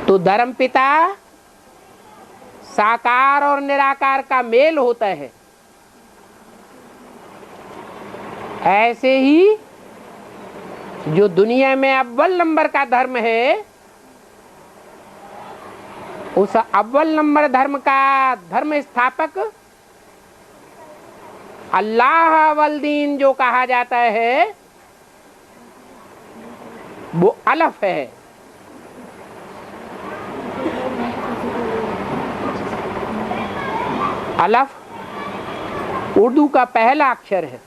तो धर्म पिता साकार और निराकार का मेल होता है। ऐसे ही जो दुनिया में अव्वल नंबर का धर्म है, उस अव्वल नंबर धर्म का धर्म स्थापक अल्लाह वल दीन जो कहा जाता है, वो अलफ है। अलफ उर्दू का पहला अक्षर है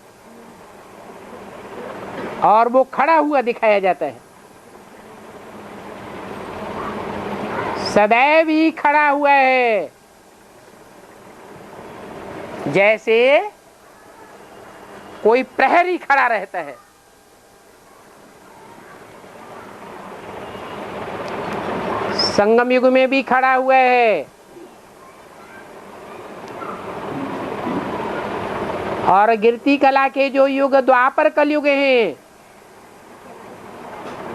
और वो खड़ा हुआ दिखाया जाता है। सदैव ही खड़ा हुआ है, जैसे कोई प्रहरी खड़ा रहता है। संगम युग में भी खड़ा हुआ है और गिरती कला के जो युग द्वापर कलयुग हैं,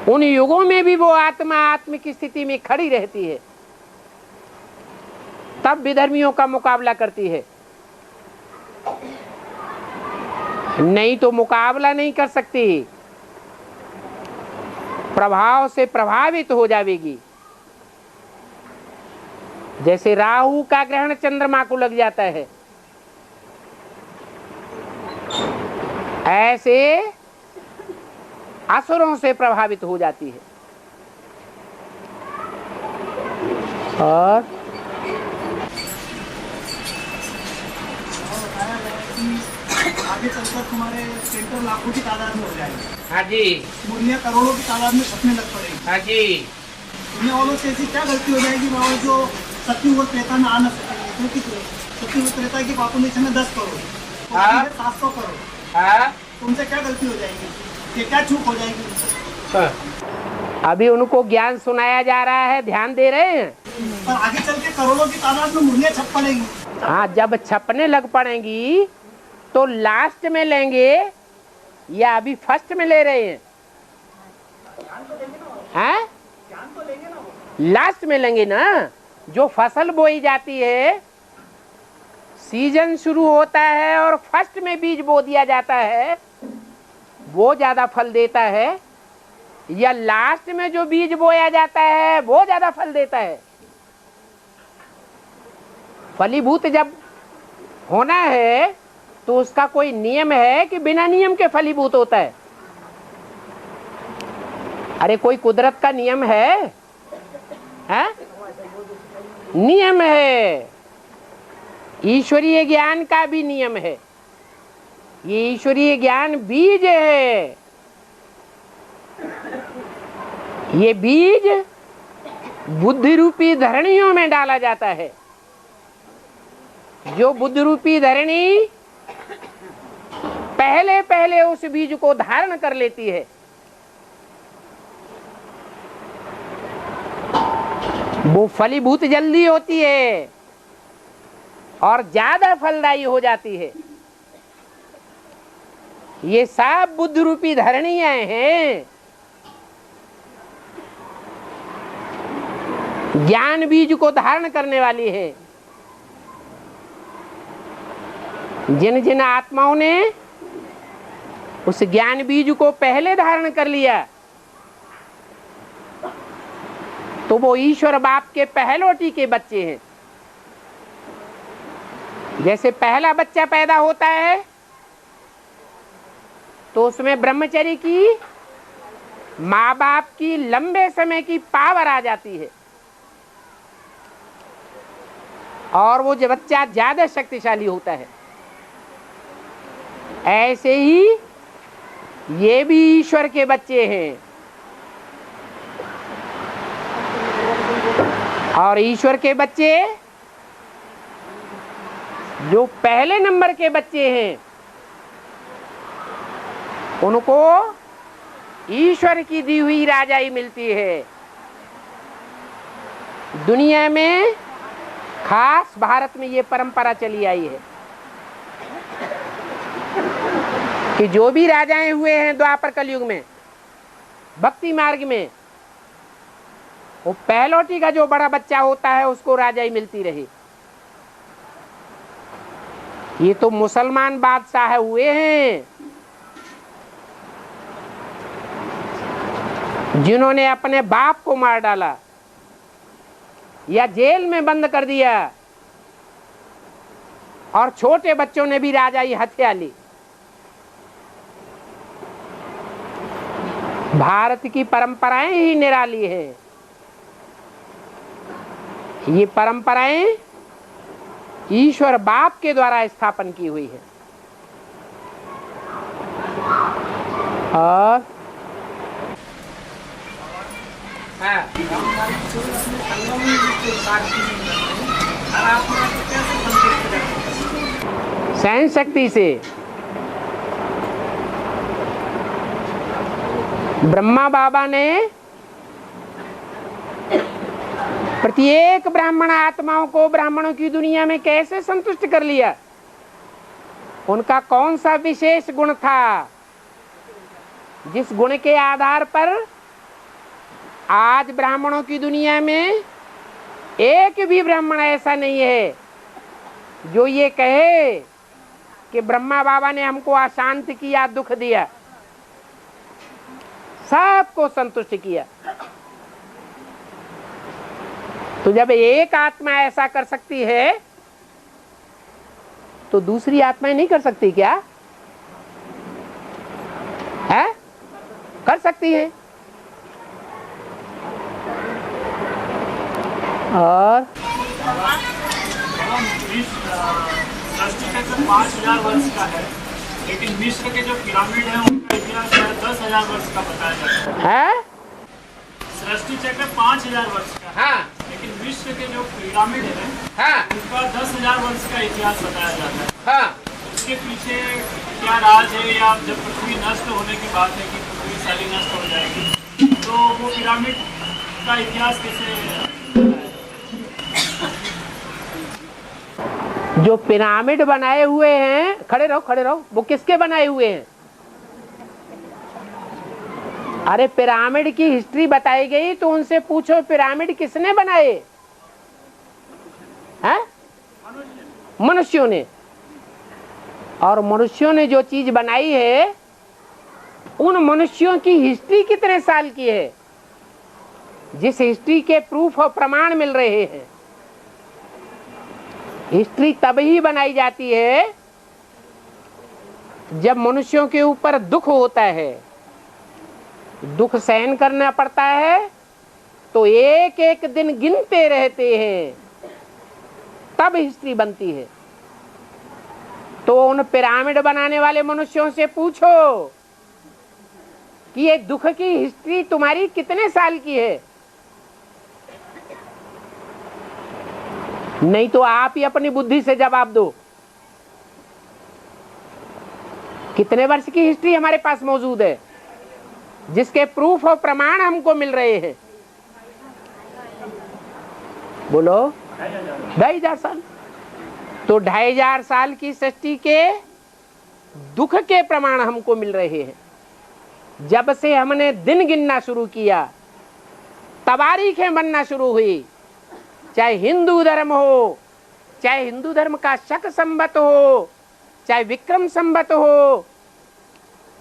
उन युगों में भी वो आत्मा आत्म की स्थिति में खड़ी रहती है, तब विधर्मियों का मुकाबला करती है। नहीं तो मुकाबला नहीं कर सकती, प्रभाव से प्रभावित हो जाएगी। जैसे राहु का ग्रहण चंद्रमा को लग जाता है, ऐसे असुरों से प्रभावित हो जाती है। और आगे चलकर तुम्हारे सेंटर लाखों की तादाद में हो जाएंगे। हाँ जी। मुर्गियाँ करोड़ों की तादाद में छपने लग पड़ेगी। हाँ जी। दुनिया वालों से ऐसी क्या गलती हो जाएगी बाबा, जो सत्युग और त्रेता में आ न सकेंगे? क्योंकि सत्युग और त्रेता की पॉपुलेशन है 10 करोड़, 700 करोड़। तो उनसे क्या गलती हो जाएगी, कि क्या चूक हो जाएगी? अभी उनको ज्ञान सुनाया जा रहा है, ध्यान दे रहे हैं। पर आगे चल के करोड़ों की तादाद में मुर्गियाँ छप पड़ेगी। हाँ, जब छपने लग पड़ेंगी तो लास्ट में लेंगे या अभी फर्स्ट में ले रहे हैं? हैं? लास्ट में लेंगे ना। जो फसल बोई जाती है, सीजन शुरू होता है और फर्स्ट में बीज बो दिया जाता है, वो ज्यादा फल देता है, या लास्ट में जो बीज बोया जाता है वो ज्यादा फल देता है? फलीभूत जब होना है तो उसका कोई नियम है कि बिना नियम के फलीभूत होता है? अरे कोई कुदरत का नियम है? हैं? नियम है। ईश्वरीय ज्ञान का भी नियम है। ये ईश्वरीय ज्ञान बीज है। ये बीज बुद्धि रूपी धरणियों में डाला जाता है। जो बुद्धि रूपी धरणी पहले पहले उस बीज को धारण कर लेती है, वो फलीभूत जल्दी होती है और ज्यादा फलदायी हो जाती है। ये सब बुद्धि रूपी धरणियां हैं। ज्ञान बीज को धारण करने वाली है। जिन जिन आत्माओं ने उस ज्ञान बीज को पहले धारण कर लिया, तो वो ईश्वर बाप के पहलोटी के बच्चे हैं। जैसे पहला बच्चा पैदा होता है तो उसमें ब्रह्मचर्य की, माँ बाप की लंबे समय की पावर आ जाती है और वो जो बच्चा ज्यादा शक्तिशाली होता है। ऐसे ही ये भी ईश्वर के बच्चे हैं और ईश्वर के बच्चे जो पहले नंबर के बच्चे हैं, उनको ईश्वर की दी हुई राजाई मिलती है। दुनिया में खास भारत में ये परंपरा चली आई है कि जो भी राजाएं हुए हैं द्वापर कलयुग में भक्ति मार्ग में, वो पहलौठी का जो बड़ा बच्चा होता है उसको राजाई मिलती रही। ये तो मुसलमान बादशाह हुए हैं जिन्होंने अपने बाप को मार डाला या जेल में बंद कर दिया, और छोटे बच्चों ने भी राजाई हत्या ली। भारत की परंपराएं ही निराली हैं। ये परंपराएं ईश्वर बाप के द्वारा स्थापन की हुई है। और सहन शक्ति से ब्रह्मा बाबा ने प्रत्येक ब्राह्मण आत्माओं को ब्राह्मणों की दुनिया में कैसे संतुष्ट कर लिया? उनका कौन सा विशेष गुण था जिस गुण के आधार पर आज ब्राह्मणों की दुनिया में एक भी ब्राह्मण ऐसा नहीं है जो ये कहे कि ब्रह्मा बाबा ने हमको अशांत किया, दुख दिया। सबको संतुष्ट किया। तो जब एक आत्मा ऐसा कर सकती है तो दूसरी आत्माएं नहीं कर सकती क्या? है? कर सकती है। और सृष्टि चक्र 5000 वर्ष का है, लेकिन मिस्र के जो पिरामिड है उनका इतिहास 10,000 वर्ष का बताया जाता है। सृष्टि चक्र 5000 वर्ष का है, हाँ। लेकिन मिस्र के जो पिरामिड है हाँ। उनका 10,000 वर्ष का इतिहास बताया जाता है। हाँ। उसके पीछे क्या राज है, या जब पृथ्वी नष्ट होने की बात है कि पृथ्वी सारी नष्ट हो जाएगी, तो वो पिरामिड का इतिहास कैसे? जो पिरामिड बनाए हुए हैं, खड़े रहो खड़े रहो, वो किसके बनाए हुए हैं? अरे पिरामिड की हिस्ट्री बताई गई तो उनसे पूछो पिरामिड किसने बनाए? हैं? मनुष्यों ने। और मनुष्यों ने जो चीज बनाई है उन मनुष्यों की हिस्ट्री कितने साल की है, जिस हिस्ट्री के प्रूफ और प्रमाण मिल रहे हैं। हिस्ट्री तब ही बनाई जाती है जब मनुष्यों के ऊपर दुख होता है, दुख सहन करना पड़ता है, तो एक एक दिन गिनते रहते हैं, तब हिस्ट्री बनती है। तो उन पिरामिड बनाने वाले मनुष्यों से पूछो कि ये दुख की हिस्ट्री तुम्हारी कितने साल की है? नहीं तो आप ही अपनी बुद्धि से जवाब दो। कितने वर्ष की हिस्ट्री हमारे पास मौजूद है जिसके प्रूफ और प्रमाण हमको मिल रहे हैं? बोलो। 2500 साल। तो 2500 साल की सृष्टि के दुख के प्रमाण हमको मिल रहे हैं। जब से हमने दिन गिनना शुरू किया, तवारीखें बनना शुरू हुई, चाहे हिंदू धर्म हो, चाहे हिंदू धर्म का शक संवत हो, चाहे विक्रम संवत हो,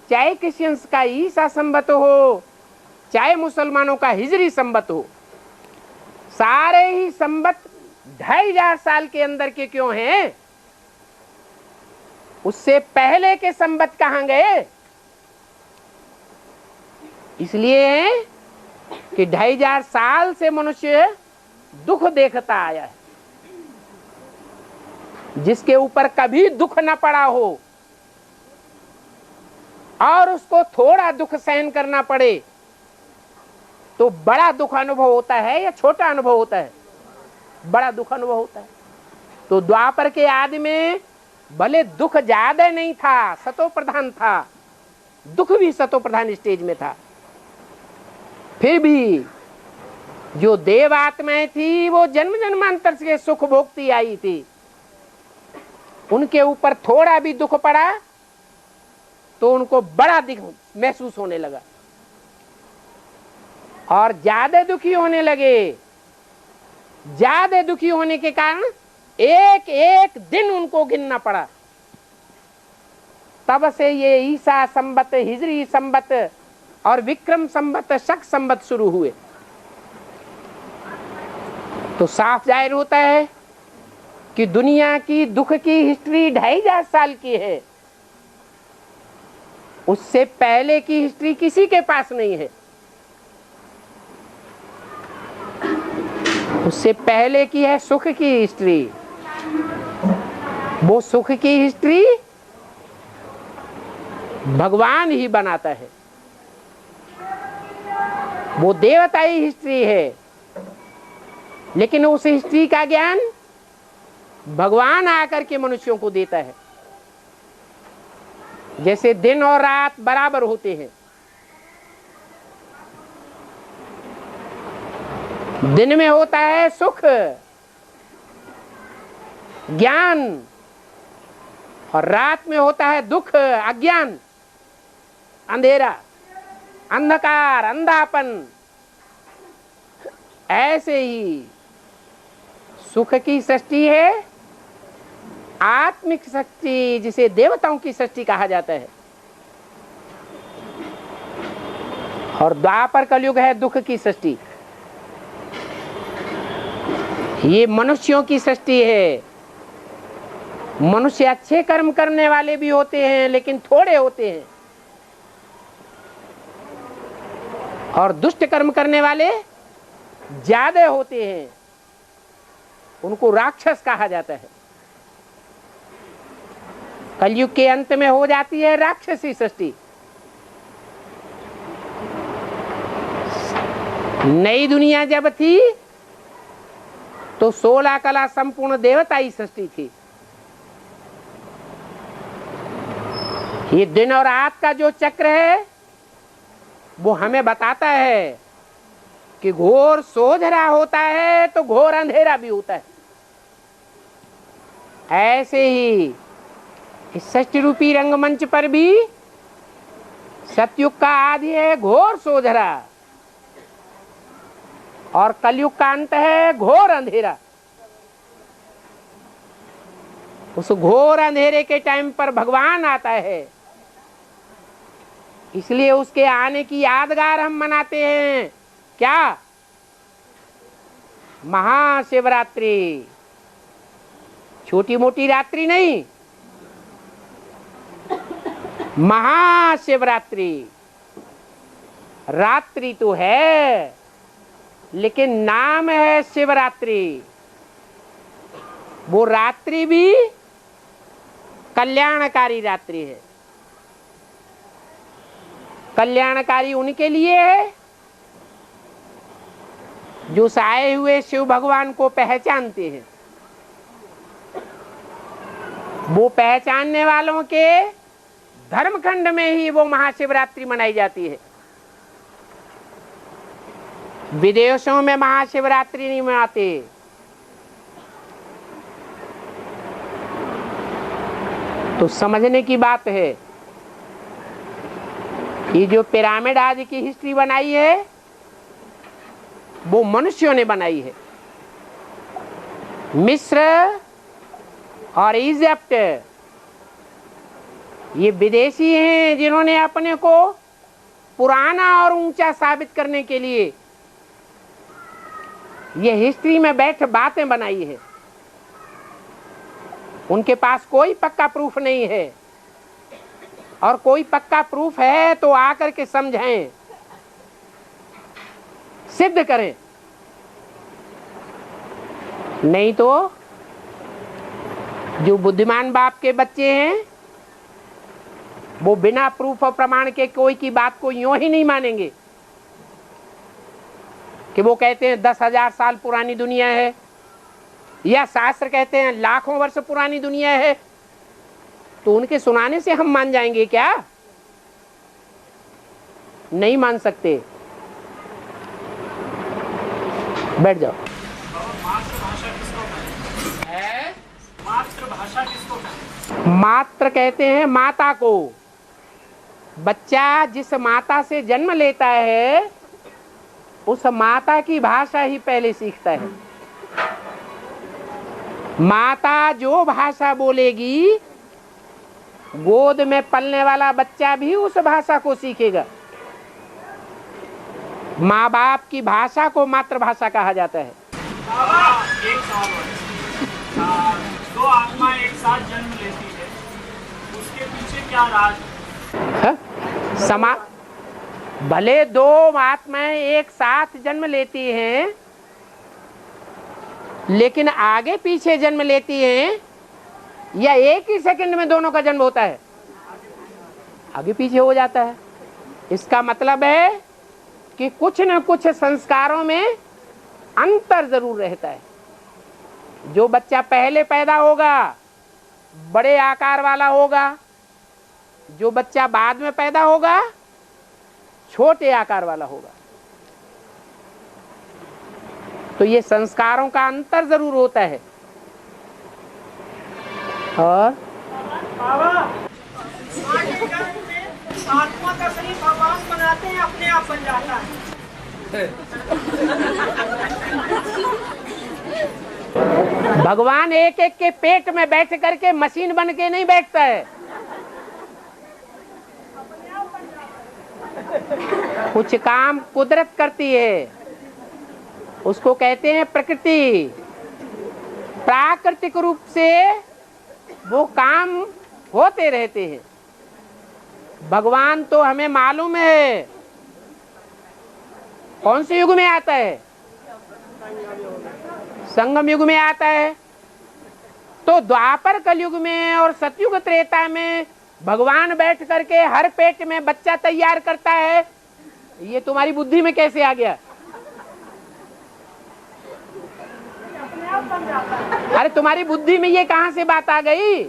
चाहे क्रिश्चियंस का ईसा संवत हो, चाहे मुसलमानों का हिजरी संवत हो, सारे ही संवत 2500 साल के अंदर के क्यों हैं? उससे पहले के संवत कहां गए? इसलिए कि 2500 साल से मनुष्य दुख देखता आया है। जिसके ऊपर कभी दुख न पड़ा हो और उसको थोड़ा दुख सहन करना पड़े तो बड़ा दुख अनुभव होता है या छोटा अनुभव होता है? बड़ा दुख अनुभव होता है। तो द्वापर के आदि में भले दुख ज्यादा नहीं था, सतो प्रधान था, दुख भी सतो प्रधान स्टेज में था, फिर भी जो देव आत्माएं थी वो जन्म जन्मांतर से सुख भोगती आई थी, उनके ऊपर थोड़ा भी दुख पड़ा तो उनको बड़ा दुख महसूस होने लगा। और ज्यादा दुखी होने लगे। ज्यादा दुखी होने के कारण एक एक दिन उनको गिनना पड़ा। तब से ये ईसा संबत, हिजरी संबत और विक्रम संबत, शक संबत शुरू हुए। तो साफ जाहिर होता है कि दुनिया की दुख की हिस्ट्री 2500 साल की है। उससे पहले की हिस्ट्री किसी के पास नहीं है। उससे पहले की है सुख की हिस्ट्री। वो सुख की हिस्ट्री भगवान ही बनाता है। वो देवताई हिस्ट्री है, लेकिन उस हिस्ट्री का ज्ञान भगवान आकर के मनुष्यों को देता है। जैसे दिन और रात बराबर होते हैं। दिन में होता है सुख, ज्ञान, और रात में होता है दुख, अज्ञान, अंधेरा, अंधकार, अंधापन। ऐसे ही सुख की सृष्टि है आत्मिक सृष्टि, जिसे देवताओं की सृष्टि कहा जाता है। और द्वापर कलयुग है दुख की सृष्टि। ये मनुष्यों की सृष्टि है। मनुष्य अच्छे कर्म करने वाले भी होते हैं, लेकिन थोड़े होते हैं, और दुष्ट कर्म करने वाले ज्यादा होते हैं। उनको राक्षस कहा जाता है। कलयुग के अंत में हो जाती है राक्षसी सृष्टि। नई दुनिया जब थी तो 16 कला संपूर्ण देवताई सृष्टि थी। ये दिन और रात का जो चक्र है वो हमें बताता है कि घोर सोझरा होता है तो घोर अंधेरा भी होता है। ऐसे ही इस सृष्टि रूपी रंगमंच पर भी सतयुग का आदि है घोर सोझरा, और कलयुग का अंत है घोर अंधेरा। उस घोर अंधेरे के टाइम पर भगवान आता है, इसलिए उसके आने की यादगार हम मनाते हैं। क्या? महाशिवरात्रि। छोटी मोटी रात्रि नहीं, महाशिवरात्रि। रात्रि तो है, लेकिन नाम है शिवरात्रि। वो रात्रि भी कल्याणकारी रात्रि है। कल्याणकारी उनके लिए है जो आए हुए शिव भगवान को पहचानते हैं। वो पहचानने वालों के धर्मखंड में ही वो महाशिवरात्रि मनाई जाती है। विदेशों में महाशिवरात्रि नहीं मनाते। तो समझने की बात है, ये जो पिरामिड आदि की हिस्ट्री बनाई है वो मनुष्यों ने बनाई है। मिस्र और इजिप्ट ये विदेशी हैं जिन्होंने अपने को पुराना और ऊंचा साबित करने के लिए ये हिस्ट्री में बैठ बातें बनाई है। उनके पास कोई पक्का प्रूफ नहीं है, और कोई पक्का प्रूफ है तो आकर के समझाएं, सिद्ध करें। नहीं तो जो बुद्धिमान बाप के बच्चे हैं वो बिना प्रूफ और प्रमाण के कोई की बात को यूं ही नहीं मानेंगे कि वो कहते हैं 10,000 साल पुरानी दुनिया है, या शास्त्र कहते हैं लाखों वर्ष पुरानी दुनिया है, तो उनके सुनाने से हम मान जाएंगे क्या? नहीं मान सकते। बैठ जाओ। मातृभाषा किसको कहते हैं? मातृ कहते हैं माता को। बच्चा जिस माता से जन्म लेता है उस माता की भाषा ही पहले सीखता है। माता जो भाषा बोलेगी, गोद में पलने वाला बच्चा भी उस भाषा को सीखेगा। माँ बाप की भाषा को मातृभाषा कहा जाता है। एक सवाल और। दो आत्मा एक साथ जन्म लेती है, उसके पीछे क्या राज है? भले दो आत्माएं एक साथ जन्म लेती हैं, लेकिन आगे पीछे जन्म लेती हैं या एक ही सेकंड में दोनों का जन्म होता है? आगे पीछे हो जाता है। इसका मतलब है कि कुछ न कुछ संस्कारों में अंतर जरूर रहता है। जो बच्चा पहले पैदा होगा बड़े आकार वाला होगा, जो बच्चा बाद में पैदा होगा छोटे आकार वाला होगा। तो ये संस्कारों का अंतर जरूर होता है। और आत्मा का शरीर भगवान बनाते हैं, अपने आप बन जाता है। भगवान एक एक के पेट में बैठ करके मशीन बन के नहीं बैठता है। कुछ काम कुदरत करती है, उसको कहते हैं प्रकृति। प्राकृतिक रूप से वो काम होते रहते हैं। भगवान तो हमें मालूम है कौन से युग में आता है? संगम युग में आता है। तो द्वापर कलयुग में और सतयुग त्रेता में भगवान बैठ करके हर पेट में बच्चा तैयार करता है। ये तुम्हारी बुद्धि में कैसे आ गया? अरे तुम्हारी बुद्धि में ये कहां से बात आ गई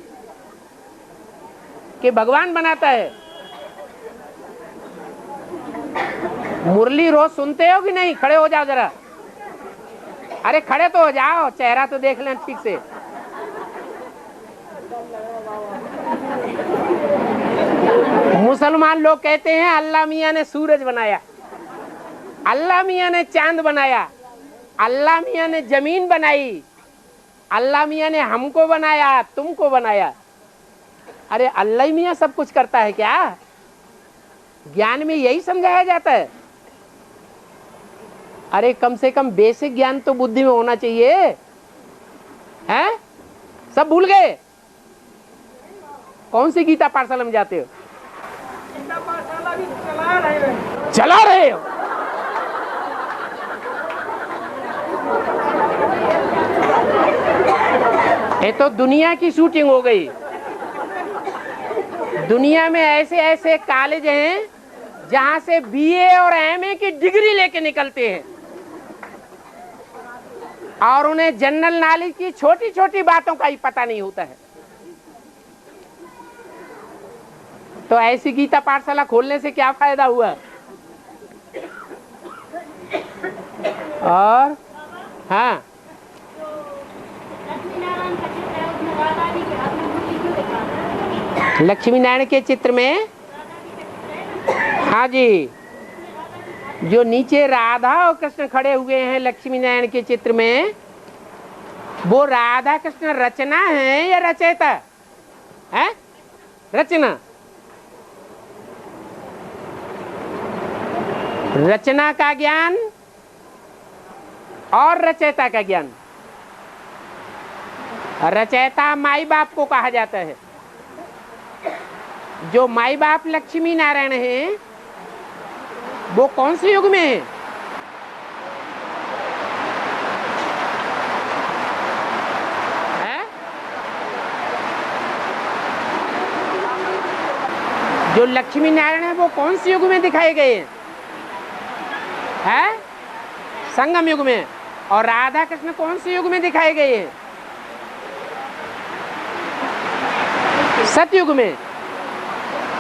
कि भगवान बनाता है? मुरली रोज सुनते हो कि नहीं? खड़े हो जाओ जरा। अरे खड़े तो हो जाओ, चेहरा तो देख लें ठीक से। मुसलमान लोग कहते हैं अल्लाह मियाँ ने सूरज बनाया, अल्लाह मियाँ ने चांद बनाया, अल्लाह मियाँ ने जमीन बनाई, अल्लाह मियाँ ने हमको बनाया, तुमको बनाया। अरे अल्लाह मियाँ सब कुछ करता है क्या? ज्ञान में यही समझाया जाता है? अरे कम से कम बेसिक ज्ञान तो बुद्धि में होना चाहिए। हैं? सब भूल गए? कौन सी गीता पाठशाला में जाते हो? गीता पाठशाला भी चला रहे हो? ये तो दुनिया की शूटिंग हो गई। दुनिया में ऐसे ऐसे कॉलेज हैं जहां से बीए और एमए की डिग्री लेके निकलते हैं और उन्हें जनरल नॉलेज की छोटी छोटी बातों का ही पता नहीं होता है। तो ऐसी गीता पाठशाला खोलने से क्या फायदा हुआ? और हाँ, लक्ष्मी नारायण के चित्र में, हाँ जी, जो नीचे राधा और कृष्ण खड़े हुए हैं लक्ष्मी नारायण के चित्र में, वो राधा कृष्ण रचना है या रचयिता है? रचना। रचना का ज्ञान और रचयिता का ज्ञान। रचयिता माई बाप को कहा जाता है। जो माई बाप लक्ष्मी नारायण हैं वो कौन से युग में है? जो लक्ष्मी नारायण है वो कौन से युग में दिखाए गए हैं? संगम युग में। और राधा कृष्ण कौन से युग में दिखाए गए हैं? सतयुग में।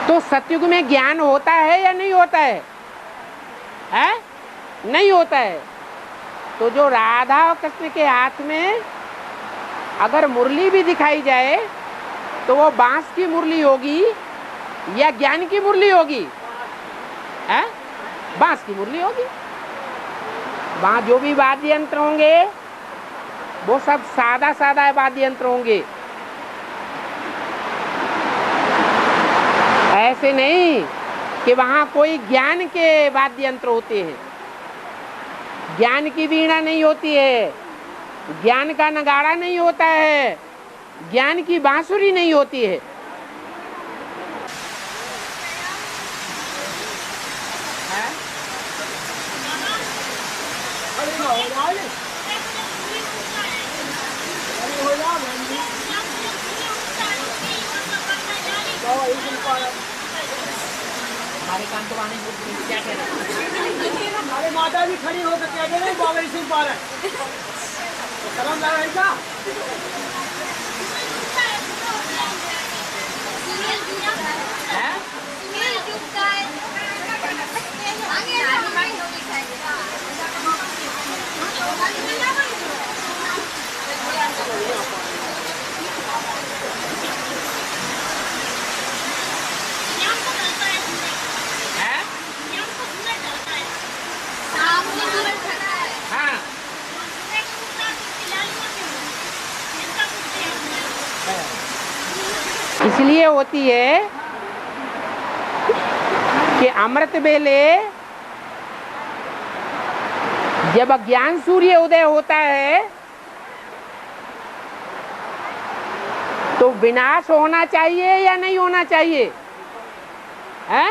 तो सतयुग में ज्ञान होता है या नहीं होता है? हैं? नहीं होता है। तो जो राधा और कृष्ण के हाथ में अगर मुरली भी दिखाई जाए तो वो बांस की मुरली होगी या ज्ञान की मुरली होगी? हैं? बांस की मुरली होगी। वहाँ जो भी वाद्य यंत्र होंगे वो सब सादा सादा वाद्य यंत्र होंगे, ऐसे नहीं कि वहाँ कोई ज्ञान के वाद्य यंत्र होते हैं। ज्ञान की वीणा नहीं होती है, ज्ञान का नगाड़ा नहीं होता है, ज्ञान की बांसुरी नहीं होती है। हमारे कान तो आने क्या कह रहे हैं? हमारे माता भी खड़ी होकर कह दे रहे हैं बाबा सुन पा रहे हैं, शर्म लग रही क्या? इसलिए होती है कि अमृत वेले जब अज्ञान सूर्य उदय होता है तो विनाश होना चाहिए या नहीं होना चाहिए? है?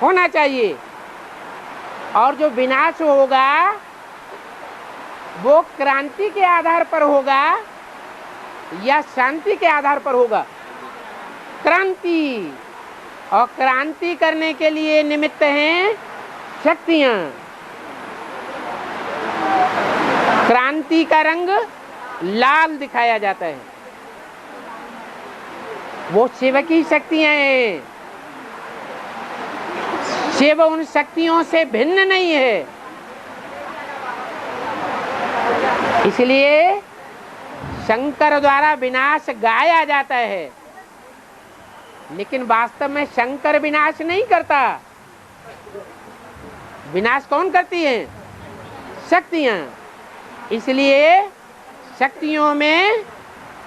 होना चाहिए। और जो विनाश होगा वो क्रांति के आधार पर होगा या शांति के आधार पर होगा? क्रांति। और क्रांति करने के लिए निमित्त हैं शक्तियां। क्रांति का रंग लाल दिखाया जाता है, वो शिव की शक्तियां हैं। शिव उन शक्तियों से भिन्न नहीं है। इसलिए शंकर द्वारा विनाश गाया जाता है, लेकिन वास्तव में शंकर विनाश नहीं करता। विनाश कौन करती है? शक्तियां। इसलिए शक्तियों में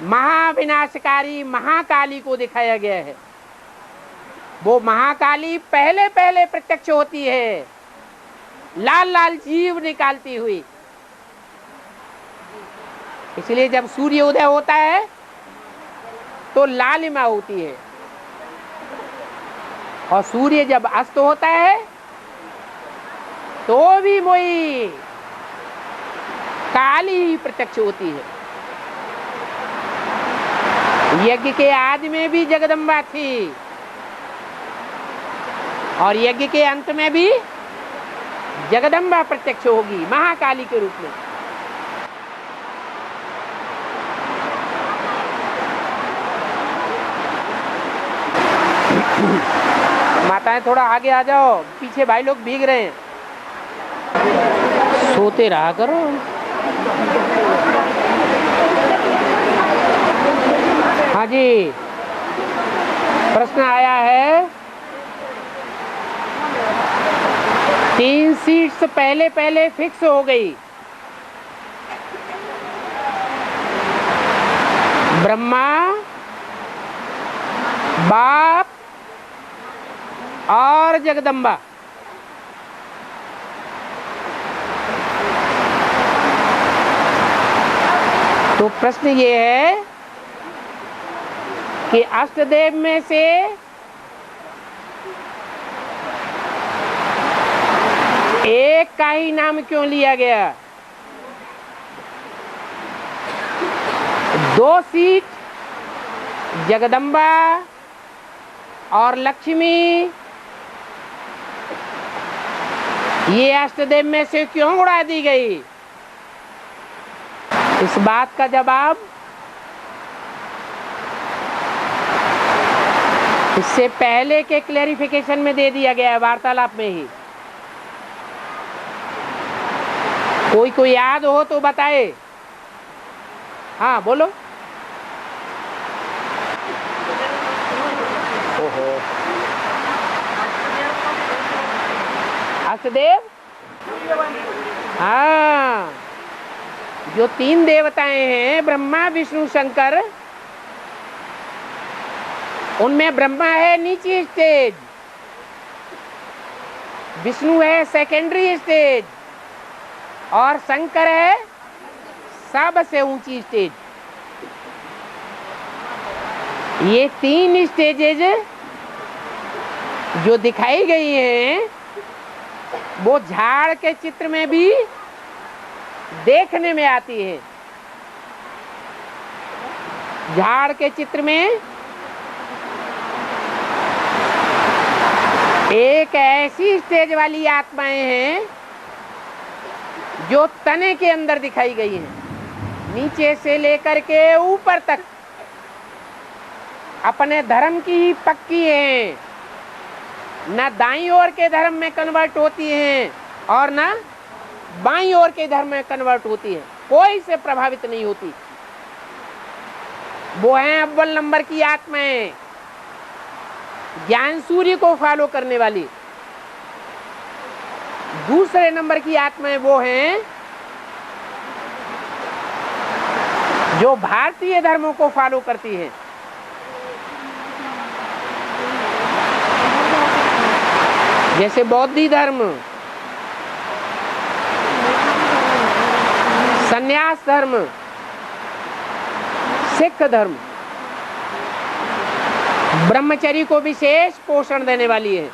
महाविनाशकारी महाकाली को दिखाया गया है। वो महाकाली पहले पहले प्रत्यक्ष होती है, लाल लाल जीव निकालती हुई। इसलिए जब सूर्य उदय होता है तो लालिमा होती है, और सूर्य जब अस्त होता है तो भी वही काली ही प्रत्यक्ष होती है। यज्ञ के आदि में भी जगदम्बा थी और यज्ञ के अंत में भी जगदम्बा प्रत्यक्ष होगी महाकाली के रूप में। माताएं थोड़ा आगे आ जाओ, पीछे भाई लोग भीग रहे हैं। सोते रहा करो। हाँ जी, प्रश्न आया है 3 सीट्स पहले पहले फिक्स हो गई। ब्रह्मा, बाप और जगदम्बा। तो प्रश्न ये है कि अष्टदेव में से एक का ही नाम क्यों लिया गया? 2 सीट जगदम्बा और लक्ष्मी, ये अष्टदेव में से क्यों उड़ा दी गई? इस बात का जवाब इससे पहले के क्लैरिफिकेशन में दे दिया गया है, वार्तालाप में ही। कोई याद हो तो बताए। हाँ बोलो। ओहो, अष्टदेव हाँ, जो 3 देवताएं हैं ब्रह्मा विष्णु शंकर, उनमें ब्रह्मा है नीची स्टेज, विष्णु है सेकेंडरी स्टेज और शंकर है सबसे ऊंची स्टेज। ये 3 स्टेजेज जो दिखाई गई हैं वो झाड़ के चित्र में भी देखने में आती है। झाड़ के चित्र में एक ऐसी स्टेज वाली आत्माएं हैं जो तने के अंदर दिखाई गई हैं, नीचे से लेकर के ऊपर तक अपने धर्म की ही पक्की हैं, न दाईं ओर के धर्म में कन्वर्ट होती हैं और न बाईं ओर के धर्म में कन्वर्ट होती है, कोई से प्रभावित नहीं होती। वो हैं अव्वल नंबर की आत्माएं, ज्ञान सूर्य को फॉलो करने वाली। दूसरे नंबर की आत्माएं वो हैं जो भारतीय धर्मों को फॉलो करती हैं। जैसे बौद्ध धर्म, संन्यास धर्म, सिख धर्म, ब्रह्मचर्य को विशेष पोषण देने वाली है।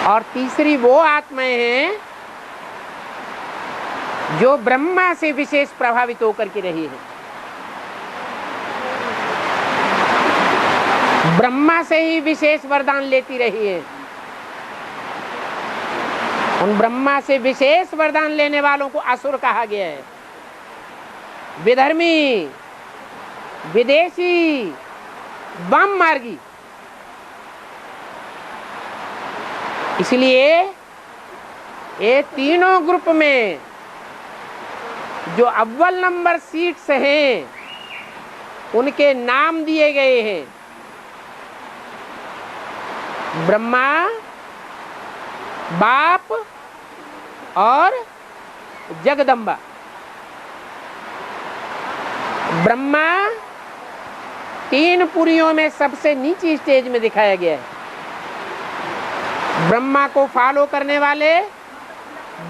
और तीसरी वो आत्माएं हैं जो ब्रह्मा से विशेष प्रभावित होकर के रही है, ब्रह्मा से ही विशेष वरदान लेती रही है। उन ब्रह्मा से विशेष वरदान लेने वालों को असुर कहा गया है। विधर्मी, विदेशी, वाम मार्गी। इसलिए ये तीनों ग्रुप में जो अव्वल नंबर सीट्स हैं उनके नाम दिए गए हैं। ब्रह्मा, बाप और जगदम्बा। ब्रह्मा 3 पुरियों में सबसे नीची स्टेज में दिखाया गया है। ब्रह्मा को फॉलो करने वाले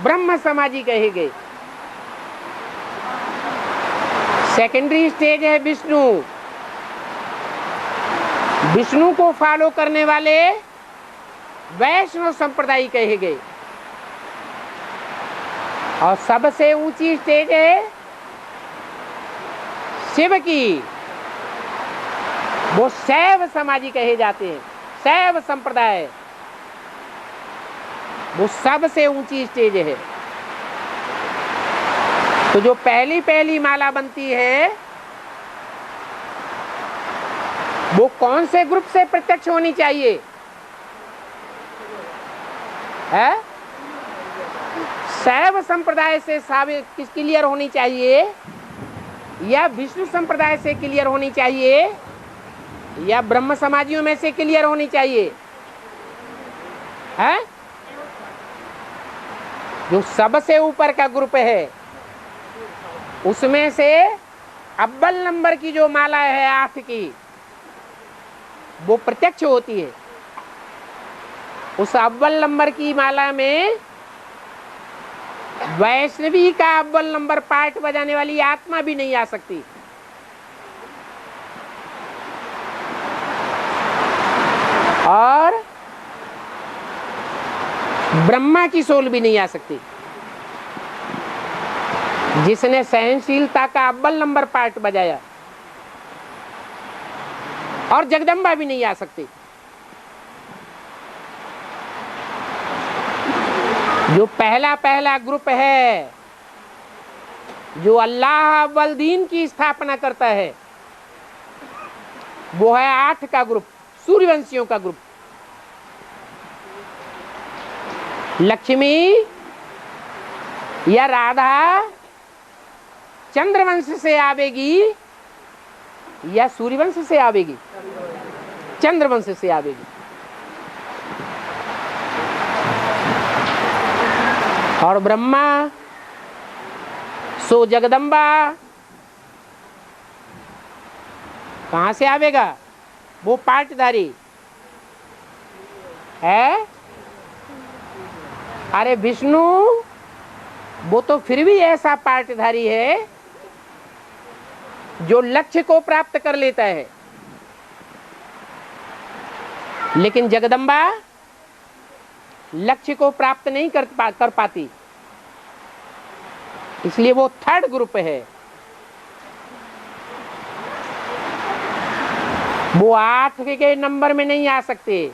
ब्रह्म समाजी कहे गए। सेकेंडरी स्टेज है विष्णु, विष्णु को फॉलो करने वाले वैष्णव संप्रदाय कहे गए। और सबसे ऊंची स्टेज है शिव की, वो शैव समाजी कहे जाते हैं। शैव संप्रदाय वो सबसे ऊंची स्टेज है। तो जो पहली माला बनती है वो कौन से ग्रुप से प्रत्यक्ष होनी चाहिए है? शैव संप्रदाय से क्लियर होनी चाहिए या विष्णु संप्रदाय से क्लियर होनी चाहिए या ब्रह्म समाजियों में से क्लियर होनी चाहिए है? जो सबसे ऊपर का ग्रुप है उसमें से अव्वल नंबर की जो माला है 8 की वो प्रत्यक्ष होती है। उस अव्वल नंबर की माला में वैष्णवी का अव्वल नंबर पार्ट बजाने वाली आत्मा भी नहीं आ सकती। और ब्रह्मा की सोल भी नहीं आ सकती। जिसने सहनशीलता का अव्वल नंबर पार्ट बजाया, और जगदम्बा भी नहीं आ सकती। जो पहला ग्रुप है जो अल्लाह अव्वल दीन की स्थापना करता है वो है 8 का ग्रुप, सूर्यवंशियों का ग्रुप। लक्ष्मी या राधा चंद्रवंश से आवेगी या सूर्यवंश से आवेगी? चंद्रवंश से आवेगी। और ब्रह्मा सो जगदम्बा कहां से आवेगा? वो पार्टधारी है। अरे विष्णु वो तो फिर भी ऐसा पार्टधारी है जो लक्ष्य को प्राप्त कर लेता है, लेकिन जगदम्बा लक्ष्य को प्राप्त नहीं कर पाती, इसलिए वो थर्ड ग्रुप है। वो 8 के नंबर में नहीं आ सकते,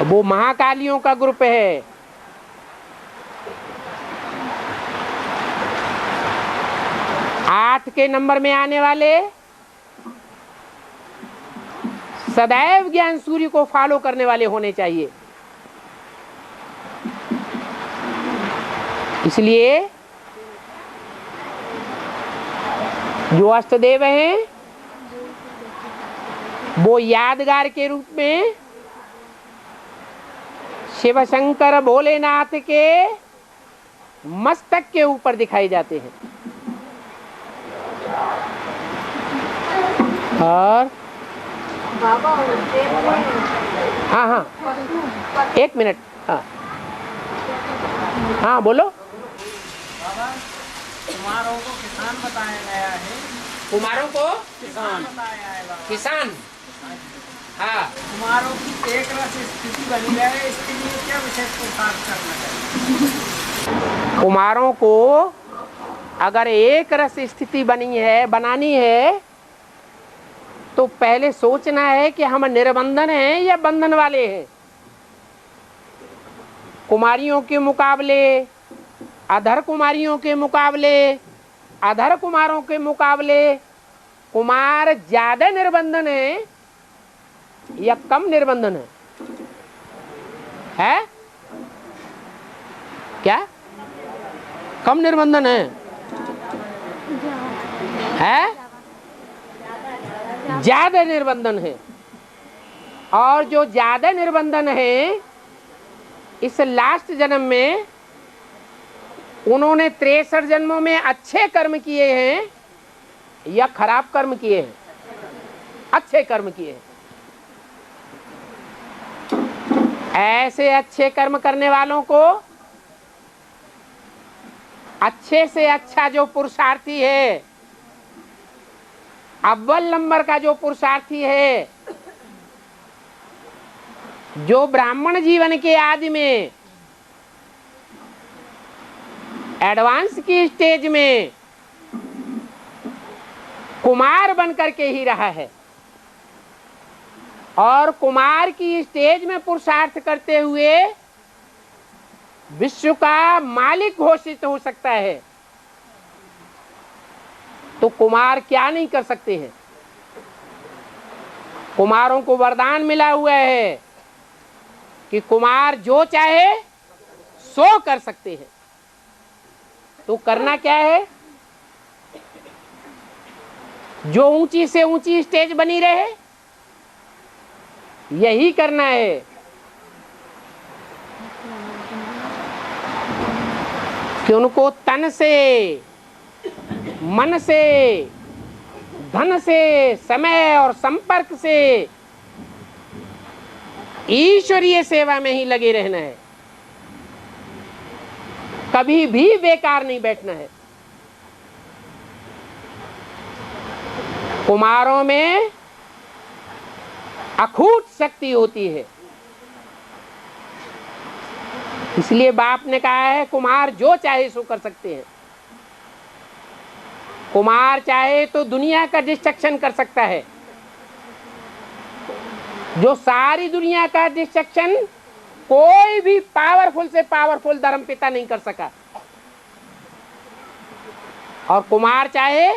वो महाकालियों का ग्रुप है। आठ के नंबर में आने वाले सदैव ज्ञान सूर्य को फॉलो करने वाले होने चाहिए। इसलिए जो अष्टदेव हैं वो यादगार के रूप में शिव शंकर भोलेनाथ के मस्तक के ऊपर दिखाई जाते हैं। और हाँ हाँ 1 मिनट। हाँ हाँ बोलो। कुमारों को किसान बताया गया है। कुमारों को किसान बताया है बाबा। किसान। हाँ कुमारों की एक रस स्थिति बनी रहे, इसके लिए क्या विशेष पुरुषार्थ करना चाहिए? कुमारों को अगर एक रस स्थिति बनानी है तो पहले सोचना है कि हम निर्बंधन हैं या बंधन वाले हैं। कुमारियों के मुकाबले अधर कुमारियों के मुकाबले अधर कुमारों के मुकाबले कुमार ज्यादा निर्बंधन है या कम निर्बंधन है? क्या कम निर्बंधन है? ज्यादा निर्बंधन है। और जो ज्यादा निर्बंधन है इस लास्ट जन्म में उन्होंने 63 जन्मों में अच्छे कर्म किए हैं या खराब कर्म किए हैं? अच्छे कर्म किए हैं। ऐसे अच्छे कर्म करने वालों को अच्छे से अच्छा जो पुरुषार्थी है, अव्वल नंबर का जो पुरुषार्थी है, जो ब्राह्मण जीवन के आदि में एडवांस की स्टेज में कुमार बन करके ही रहा है और कुमार की स्टेज में पुरुषार्थ करते हुए विश्व का मालिक घोषित हो सकता है, तो कुमार क्या नहीं कर सकते हैं? कुमारों को वरदान मिला हुआ है कि कुमार जो चाहे सो कर सकते हैं। तो करना क्या है? जो ऊंची से ऊंची स्टेज बनी रहे यही करना है। कि उनको तन से, मन से, धन से, समय और संपर्क से ईश्वरीय सेवा में ही लगे रहना है, कभी भी बेकार नहीं बैठना है। कुमारों में अखूट शक्ति होती है, इसलिए बाप ने कहा है कुमार जो चाहे सो कर सकते हैं। कुमार चाहे तो दुनिया का डिस्ट्रक्शन कर सकता है, जो सारी दुनिया का डिस्ट्रक्शन कोई भी पावरफुल से पावरफुल धर्मपिता नहीं कर सका। और कुमार चाहे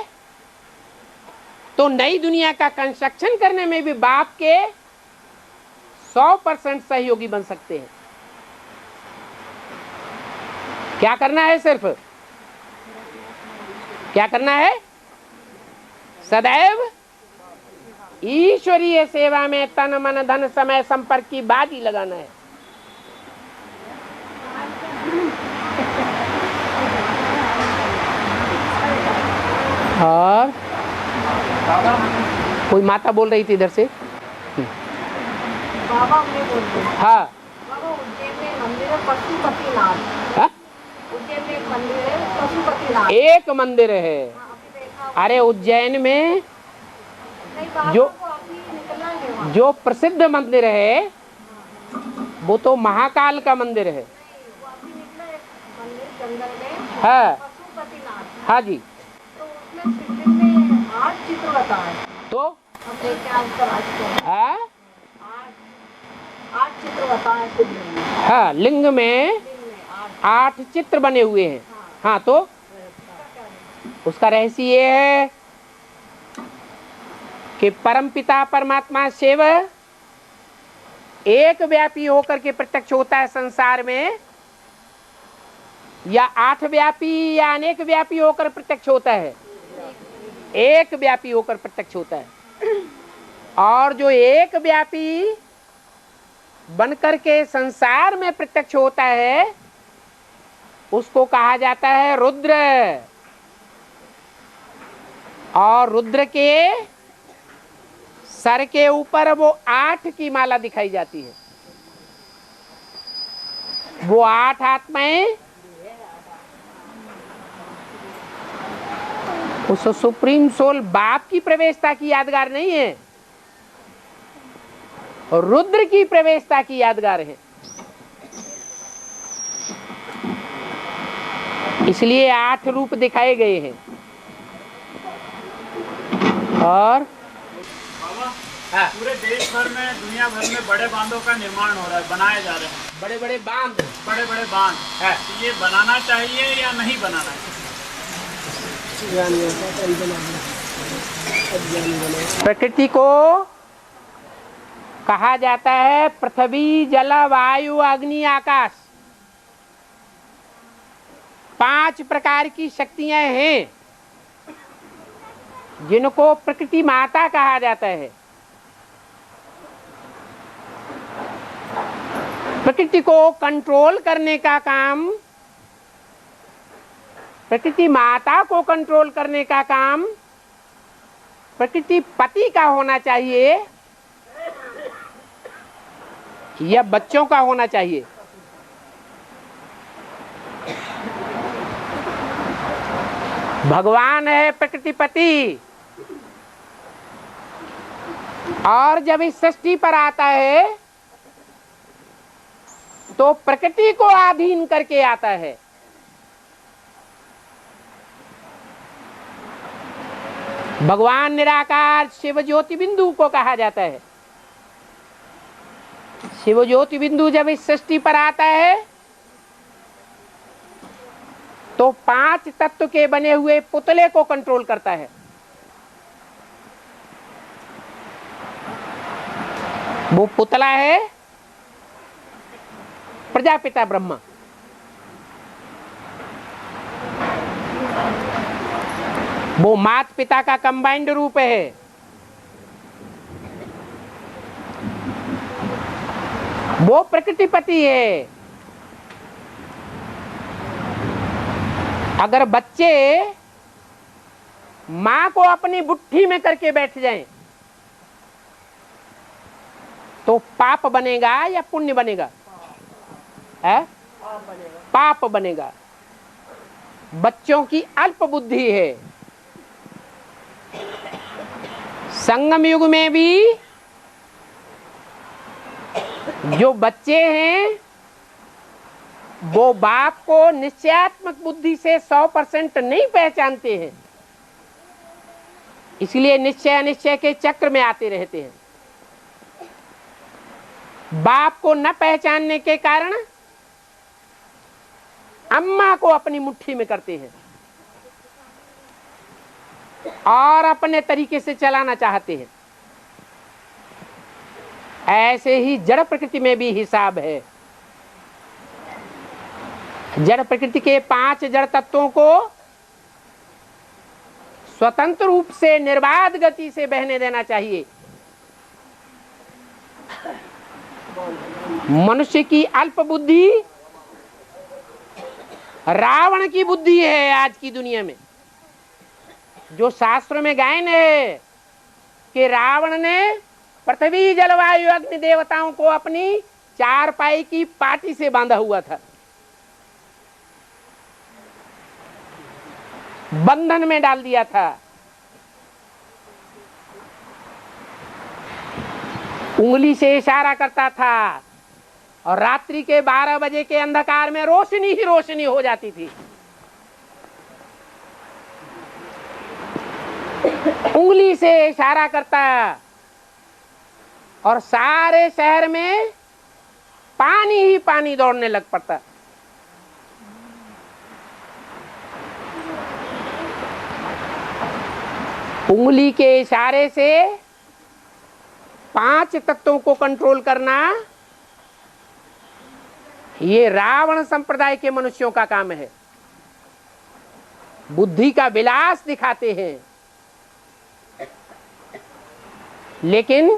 तो नई दुनिया का कंस्ट्रक्शन करने में भी बाप के 100% सहयोगी बन सकते हैं। क्या करना है? सिर्फ क्या करना है? सदैव ईश्वरीय सेवा में तन मन धन समय संपर्क की बाजी लगाना है। कोई माता बोल रही थी इधर से। बाबा मैं बोलते हैं। हाँ बाबा उज्जैन में मंदिर है पशुपतिनाथ। हाँ? उज्जैन में एक मंदिर है पशुपतिनाथ। एक मंदिर है। हाँ, अभी देखा। अरे उज्जैन में नहीं, बाबा जो को अभी निकला है वहाँ। जो प्रसिद्ध मंदिर है वो तो महाकाल का मंदिर है। वो अभी निकला है मंदिर जंगल में। हाँ पशुपतिनाथ। हाँ जी। तो उसमें शिवलिंग में 8 चित्र बताए। तो हम देखते हैं आजकल हाँ 8 चित्र बताए शिवलिंग में। हाँ लिंग में 8 चित्र बने हुए हैं। हाँ तो उसका रहस्य ये है कि परमपिता परमात्मा शिव एक व्यापी होकर के प्रत्यक्ष होता है संसार में, या 8 व्यापी या अनेक व्यापी होकर प्रत्यक्ष होता है? एक व्यापी होकर प्रत्यक्ष होता है। और जो एक व्यापी बनकर के संसार में प्रत्यक्ष होता है उसको कहा जाता है रुद्र। और रुद्र के सर के ऊपर वो 8 की माला दिखाई जाती है। वो 8 आत्माएं उस सुप्रीम सोल बाप की प्रवेशता की यादगार नहीं है, रुद्र की प्रवेशता की यादगार है। इसलिए 8 रूप दिखाए गए हैं। और बाबा पूरे देश भर में दुनिया भर में बड़े बांधों का निर्माण हो रहा है, बनाए जा रहे हैं बड़े बड़े बांध, बड़े बड़े बांध है। तो ये बनाना चाहिए या नहीं बनाना चाहिए? प्रकृति को कहा जाता है पृथ्वी जल वायु अग्नि आकाश। 5 प्रकार की शक्तियां हैं जिनको प्रकृति माता कहा जाता है। प्रकृति को कंट्रोल करने का काम, प्रकृति माता को कंट्रोल करने का काम प्रकृति पति का होना चाहिए या बच्चों का होना चाहिए? भगवान है प्रकृति पति, और जब इस सृष्टि पर आता है तो प्रकृति को अधीन करके आता है। भगवान निराकार शिव ज्योति बिंदु को कहा जाता है। शिव ज्योति बिंदु जब इस सृष्टि पर आता है तो 5 तत्व के बने हुए पुतले को कंट्रोल करता है। वो पुतला है प्रजापिता ब्रह्मा। वो माता पिता का कंबाइंड रूप है। वो प्रकृतिपति है। अगर बच्चे मां को अपनी बुट्ठी में करके बैठ जाएं तो पाप बनेगा या पुण्य बनेगा? है पाप बनेगा। बच्चों की अल्प बुद्धि है। संगम युग में भी जो बच्चे हैं वो बाप को निश्चयात्मक बुद्धि से 100% नहीं पहचानते हैं, इसलिए निश्चय अनिश्चय के चक्र में आते रहते हैं। बाप को न पहचानने के कारण अम्मा को अपनी मुट्ठी में करते हैं और अपने तरीके से चलाना चाहते हैं। ऐसे ही जड़ प्रकृति में भी हिसाब है। जड़ प्रकृति के 5 जड़ तत्वों को स्वतंत्र रूप से निर्बाध गति से बहने देना चाहिए। मनुष्य की अल्प बुद्धि रावण की बुद्धि है आज की दुनिया में। जो शास्त्रों में गायन है कि रावण ने पृथ्वी जलवायु अग्नि देवताओं को अपनी चारपाई की पाटी से बांधा हुआ था, बंधन में डाल दिया था। उंगली से इशारा करता था और रात्रि के 12 बजे के अंधकार में रोशनी ही रोशनी हो जाती थी। उंगली से इशारा करता और सारे शहर में पानी ही पानी दौड़ने लग पड़ता। उंगली के इशारे से 5 तत्वों को कंट्रोल करना ये रावण संप्रदाय के मनुष्यों का काम है। बुद्धि का विलास दिखाते हैं, लेकिन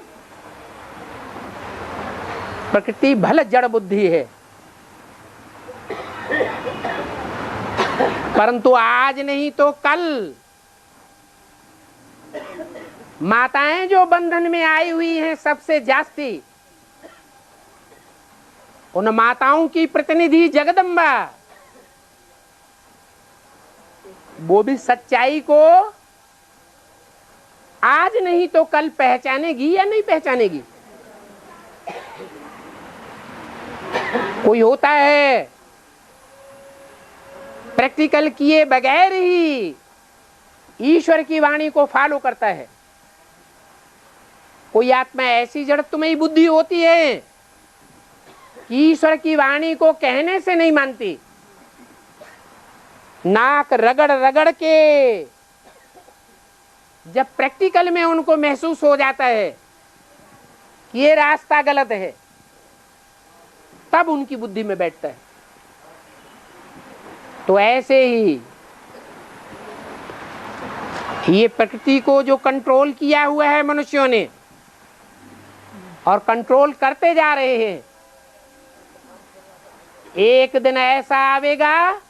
प्रकृति भले जड़ बुद्धि है, परंतु आज नहीं तो कल माताएं जो बंधन में आई हुई हैं सबसे जास्ती, उन माताओं की प्रतिनिधि जगदम्बा, वो भी सच्चाई को आज नहीं तो कल पहचानेगी या नहीं पहचानेगी। कोई होता है प्रैक्टिकल किए बगैर ही ईश्वर की वाणी को फॉलो करता है। कोई आत्मा ऐसी जड़ तुम्हें बुद्धि होती है कि ईश्वर की वाणी को कहने से नहीं मानती, नाक रगड़ रगड़ के जब प्रैक्टिकल में उनको महसूस हो जाता है कि ये रास्ता गलत है, तब उनकी बुद्धि में बैठता है। तो ऐसे ही ये प्रकृति को जो कंट्रोल किया हुआ है मनुष्यों ने और कंट्रोल करते जा रहे हैं, एक दिन ऐसा आवेगा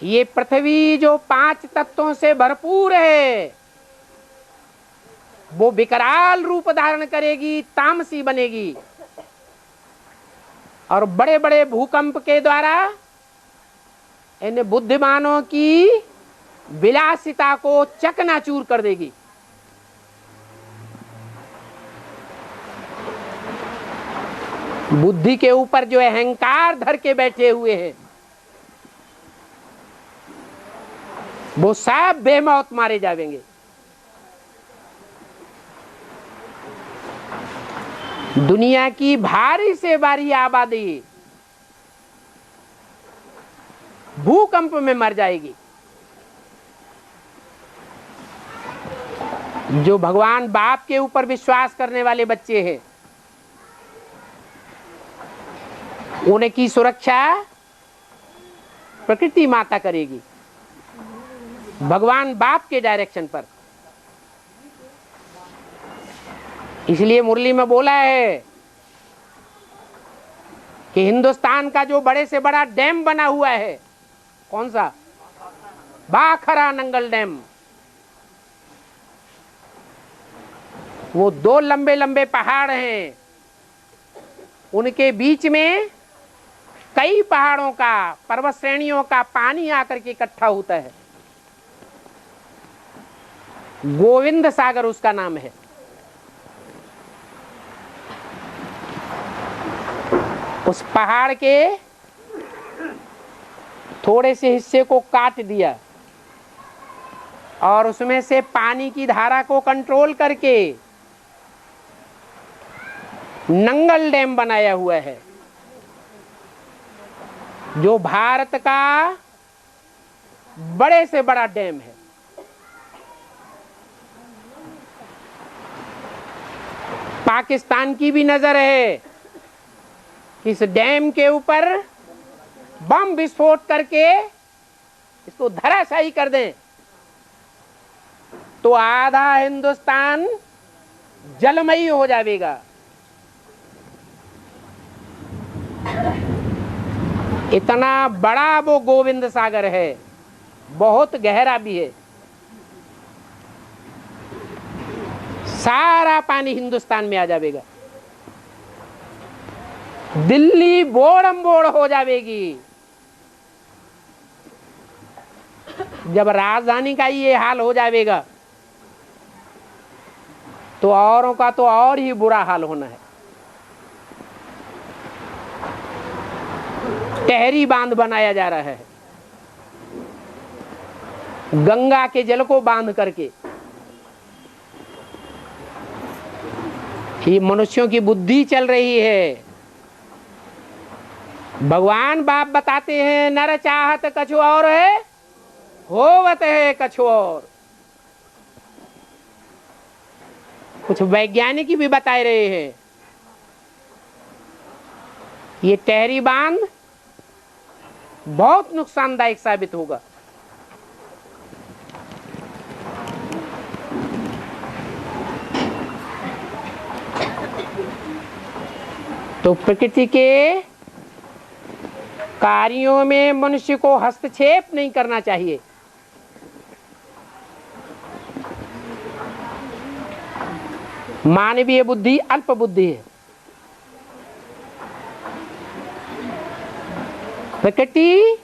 ये पृथ्वी जो 5 तत्वों से भरपूर है वो विकराल रूप धारण करेगी, तामसी बनेगी और बड़े बड़े भूकंप के द्वारा इन बुद्धिमानों की विलासिता को चकनाचूर कर देगी। बुद्धि के ऊपर जो अहंकार धर के बैठे हुए हैं वो सब बेमौत मारे जाएंगे। दुनिया की भारी से भारी आबादी भूकंप में मर जाएगी। जो भगवान बाप के ऊपर विश्वास करने वाले बच्चे हैं उनकी सुरक्षा प्रकृति माता करेगी, भगवान बाप के डायरेक्शन पर। इसलिए मुरली में बोला है कि हिंदुस्तान का जो बड़े से बड़ा डैम बना हुआ है, कौन सा? भाखरा नंगल डैम। वो 2 लंबे लंबे पहाड़ हैं, उनके बीच में कई पहाड़ों का, पर्वत श्रेणियों का पानी आकर के इकट्ठा होता है। गोविंद सागर उसका नाम है। उस पहाड़ के थोड़े से हिस्से को काट दिया और उसमें से पानी की धारा को कंट्रोल करके नंगल डैम बनाया हुआ है, जो भारत का बड़े से बड़ा डैम है। पाकिस्तान की भी नजर है कि इस डैम के ऊपर बम विस्फोट करके इसको धराशायी कर दें तो आधा हिंदुस्तान जलमयी हो जाएगा। इतना बड़ा वो गोविंद सागर है, बहुत गहरा भी है। सारा पानी हिंदुस्तान में आ जाएगा, दिल्ली बोड़म बोड़ हो जाएगी। जब राजधानी का ये हाल हो जाएगा तो औरों का तो और ही बुरा हाल होना है। टहरी बांध बनाया जा रहा है, गंगा के जल को बांध करके। ये मनुष्यों की बुद्धि चल रही है। भगवान बाप बताते हैं नर चाहत कछु और है, होवत है कछु और। कुछ वैज्ञानिक भी बता रहे हैं ये टहरी बांध बहुत नुकसानदायक साबित होगा। तो प्रकृति के कार्यों में मनुष्य को हस्तक्षेप नहीं करना चाहिए। मानवीय बुद्धि अल्प बुद्धि है। प्रकृति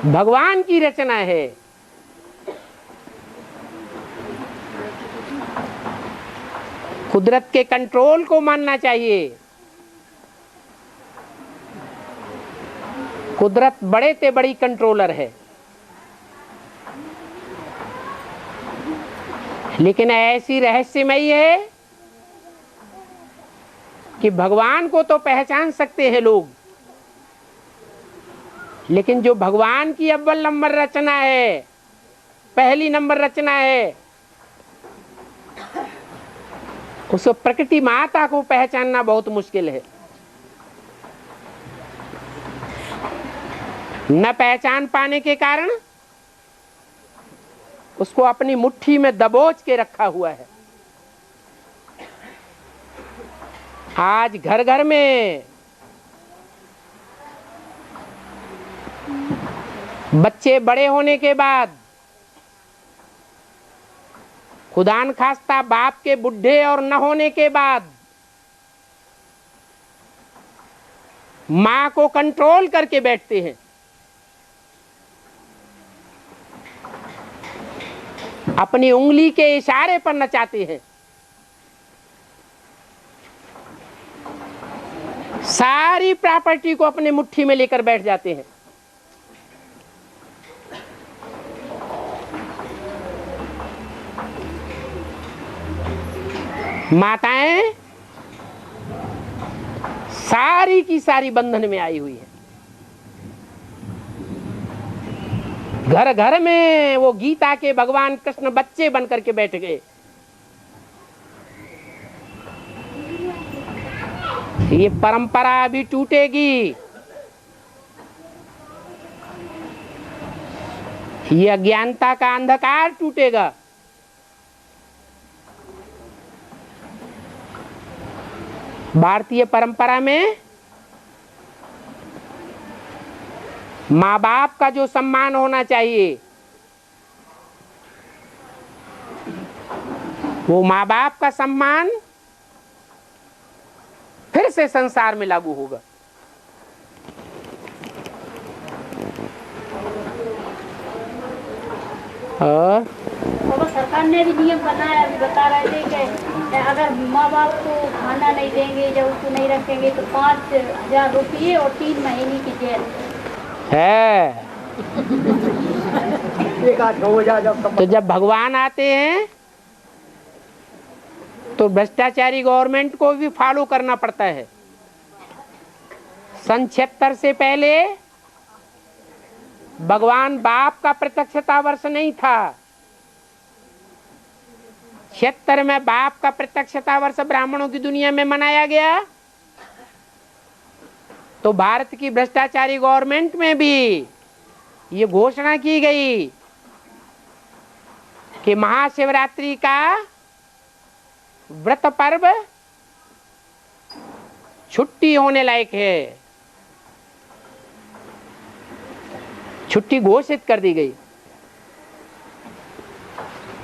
भगवान की रचना है। कुदरत के कंट्रोल को मानना चाहिए। कुदरत बड़े से बड़ी कंट्रोलर है, लेकिन ऐसी रहस्यमयी है कि भगवान को तो पहचान सकते हैं लोग, लेकिन जो भगवान की अव्वल नंबर रचना है, पहली नंबर रचना है, उस प्रकृति माता को पहचानना बहुत मुश्किल है। न पहचान पाने के कारण उसको अपनी मुट्ठी में दबोच के रखा हुआ है। आज घर घर में बच्चे बड़े होने के बाद खुदान खास्ता बाप के बुढ़े और न होने के बाद मां को कंट्रोल करके बैठते हैं। अपनी उंगली के इशारे पर नचाते हैं। सारी प्रॉपर्टी को अपने मुट्ठी में लेकर बैठ जाते हैं। माताएं सारी की सारी बंधन में आई हुई है। घर घर में वो गीता के भगवान कृष्ण बच्चे बन करके बैठ गए। ये परंपरा अभी टूटेगी। ये अज्ञानता का अंधकार टूटेगा। भारतीय परंपरा में माँ बाप का जो सम्मान होना चाहिए वो माँ बाप का सम्मान फिर से संसार में लागू होगा। और सरकार ने भी नियम बनाया, अभी बता रहे थे कि अगर माँ बाप को खाना नहीं देंगे या उसको नहीं रखेंगे तो 5,000 रुपये और 3 महीने की जेल है। तो जब भगवान आते हैं तो भ्रष्टाचारी गवर्नमेंट को भी फॉलो करना पड़ता है। सन 76 से पहले भगवान बाप का प्रत्यक्षता वर्ष नहीं था। 76 में बाप का प्रत्यक्षता वर्ष ब्राह्मणों की दुनिया में मनाया गया। तो भारत की भ्रष्टाचारी गवर्नमेंट में भी ये घोषणा की गई कि महाशिवरात्रि का व्रत पर्व छुट्टी होने लायक है। छुट्टी घोषित कर दी गई।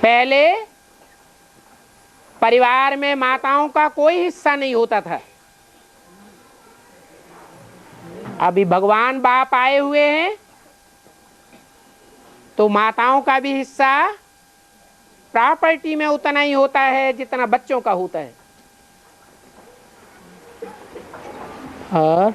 पहले परिवार में माताओं का कोई हिस्सा नहीं होता था। अभी भगवान बाप आए हुए हैं तो माताओं का भी हिस्सा प्रॉपर्टी में उतना ही होता है जितना बच्चों का होता है। और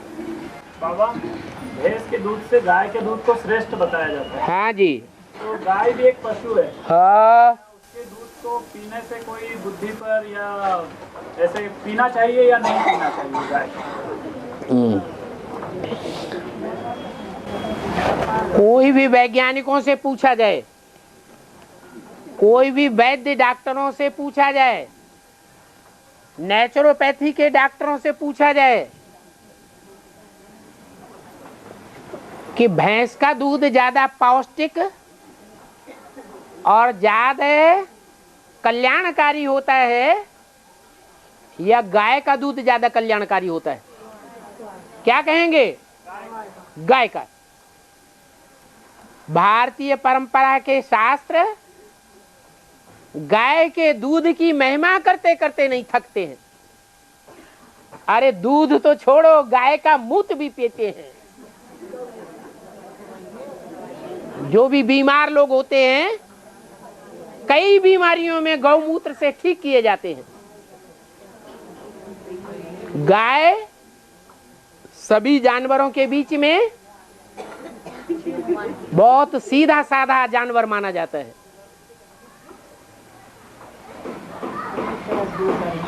बाबा, भैंस के दूध से गाय के दूध को श्रेष्ठ बताया जाता है। हाँ जी। तो गाय भी एक पशु है। हाँ। उसके दूध को पीने से कोई बुद्धि पर या ऐसे पीना चाहिए या नहीं पीना चाहिए गाय? कोई भी वैज्ञानिकों से पूछा जाए, कोई भी वैद्य डॉक्टरों से पूछा जाए, नेचुरोपैथी के डॉक्टरों से पूछा जाए कि भैंस का दूध ज्यादा पौष्टिक और ज्यादा कल्याणकारी होता है या गाय का दूध ज्यादा कल्याणकारी होता है, क्या कहेंगे? गाय का। भारतीय परंपरा के शास्त्र गाय के दूध की महिमा करते करते नहीं थकते हैं। अरे दूध तो छोड़ो, गाय का मूत्र भी पीते हैं। जो भी बीमार लोग होते हैं, कई बीमारियों में गौमूत्र से ठीक किए जाते हैं। गाय सभी जानवरों के बीच में बहुत सीधा साधा जानवर माना जाता है।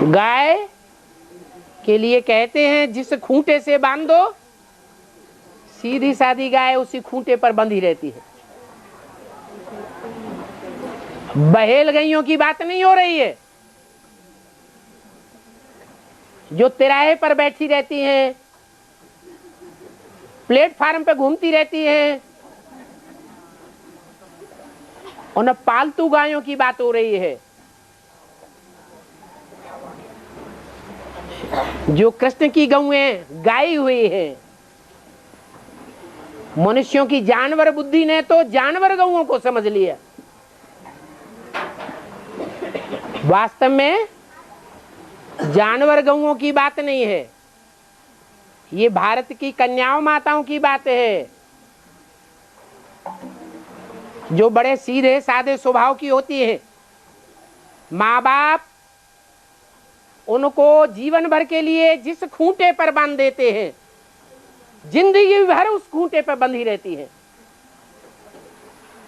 गाय के लिए कहते हैं जिस खूंटे से बांध दो, सीधी सादी गाय उसी खूंटे पर बंधी रहती है। बहेल गैयों की बात नहीं हो रही है जो तिराहे पर बैठी रहती हैं, प्लेटफार्म पे घूमती रहती हैं। उन पालतू गायों की बात हो रही है जो कृष्ण की गौएं गाई हुई है। मनुष्यों की जानवर बुद्धि ने तो जानवर गौओं को समझ लिया। वास्तव में जानवर गौओं की बात नहीं है, ये भारत की कन्याओं माताओं की बात है जो बड़े सीधे साधे स्वभाव की होती है। माँ बाप उनको जीवन भर के लिए जिस खूंटे पर बांध देते हैं, जिंदगी भर उस खूंटे पर बंधी रहती है।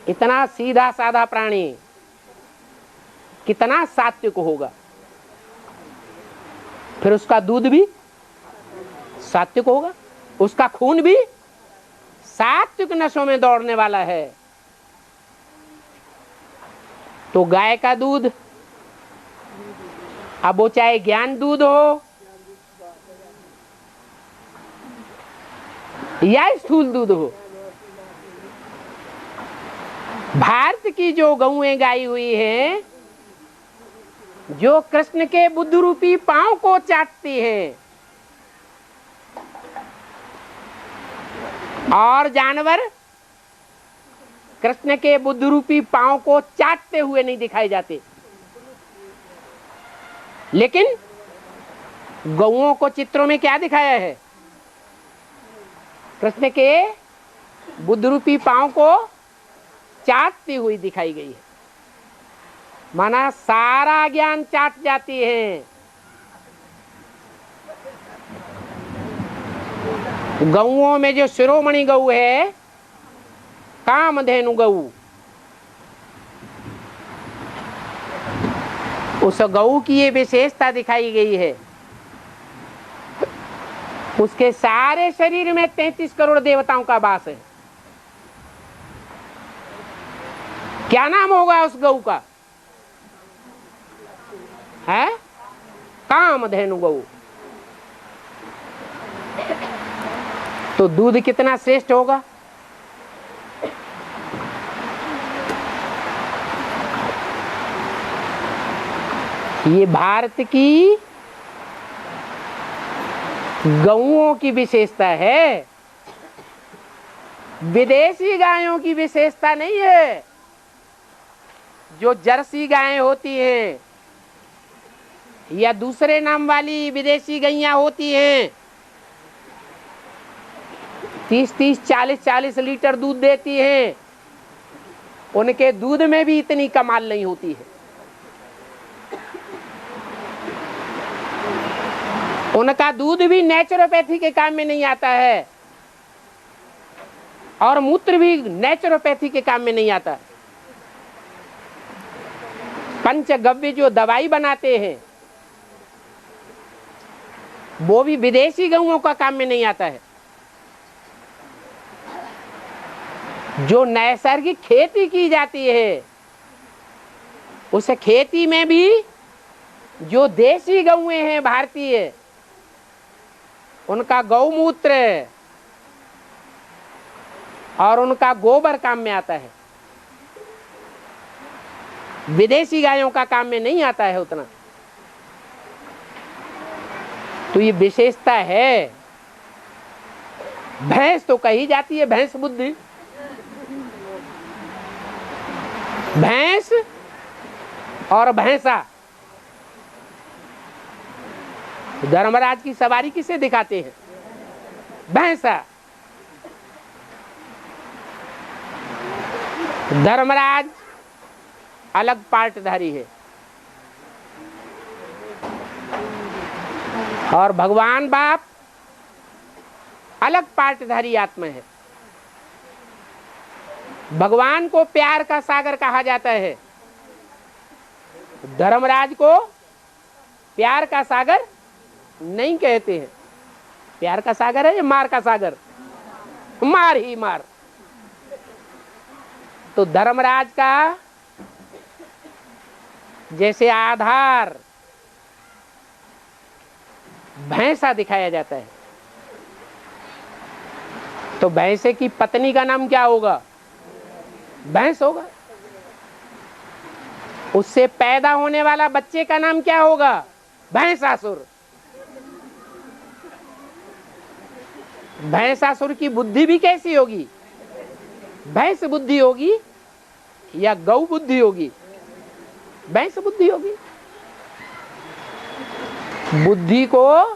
इतना सीधा साधा प्राणी कितना सात्विक होगा, फिर उसका दूध भी सात्विक होगा, उसका खून भी सात्विक नशों में दौड़ने वाला है। तो गाय का दूध, अब वो चाहे ज्ञान दूध हो या स्थूल दूध हो, भारत की जो गौएं गाई हुई हैं, जो कृष्ण के बुद्ध रूपी पांव को चाटती हैं, और जानवर कृष्ण के बुद्ध रूपी पांव को चाटते हुए नहीं दिखाई जाते, लेकिन गौओं को चित्रों में क्या दिखाया है? कृष्ण के बुद्ध रूपी पांव को चाटती हुई दिखाई गई है। माना सारा ज्ञान चाट जाती है। गौओं में जो शिरोमणि गौ है, कामधेनु गौ, उस गौ की ये विशेषता दिखाई गई है, उसके सारे शरीर में 33 करोड़ देवताओं का वास है। क्या नाम होगा उस गौ का? है कामधेनु गौ। तो दूध कितना श्रेष्ठ होगा? ये भारत की गौओं की विशेषता है, विदेशी गायों की विशेषता नहीं है। जो जर्सी गायें होती हैं, या दूसरे नाम वाली विदेशी गैया होती हैं, 30-30, 40-40 लीटर दूध देती हैं, उनके दूध में भी इतनी कमाल नहीं होती है। उनका दूध भी नेचुरोपैथी के काम में नहीं आता है और मूत्र भी नेचुरोपैथी के काम में नहीं आता। पंचगव्य जो दवाई बनाते हैं वो भी विदेशी गौओं का काम में नहीं आता है। जो नैसर्गिक खेती की जाती है उस खेती में भी जो देसी गौएं हैं भारतीय, उनका गौमूत्र और उनका गोबर काम में आता है, विदेशी गायों का काम में नहीं आता है उतना। तो ये विशेषता है। भैंस तो कही जाती है भैंस बुद्धि, भैंस और भैंसा। धर्मराज की सवारी किसे दिखाते हैं? भैंसा। धर्मराज अलग पार्टधारी है और भगवान बाप अलग पार्टधारी आत्मा है। भगवान को प्यार का सागर कहा जाता है, धर्मराज को प्यार का सागर नहीं कहते हैं। प्यार का सागर है या मार का सागर? मार ही मार। तो धर्मराज का जैसे आधार भैंसा दिखाया जाता है, तो भैंसे की पत्नी का नाम क्या होगा? भैंस होगा। उससे पैदा होने वाला बच्चे का नाम क्या होगा? भैंसासुर। भैंसासुर की बुद्धि भी कैसी होगी? भैंस बुद्धि होगी या गौ बुद्धि होगी? भैंस बुद्धि होगी। बुद्धि को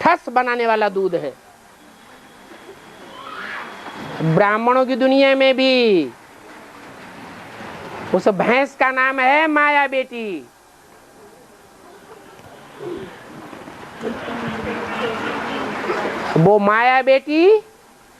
ठस बनाने वाला दूध है। ब्राह्मणों की दुनिया में भी उस भैंस का नाम है माया बेटी। वो माया बेटी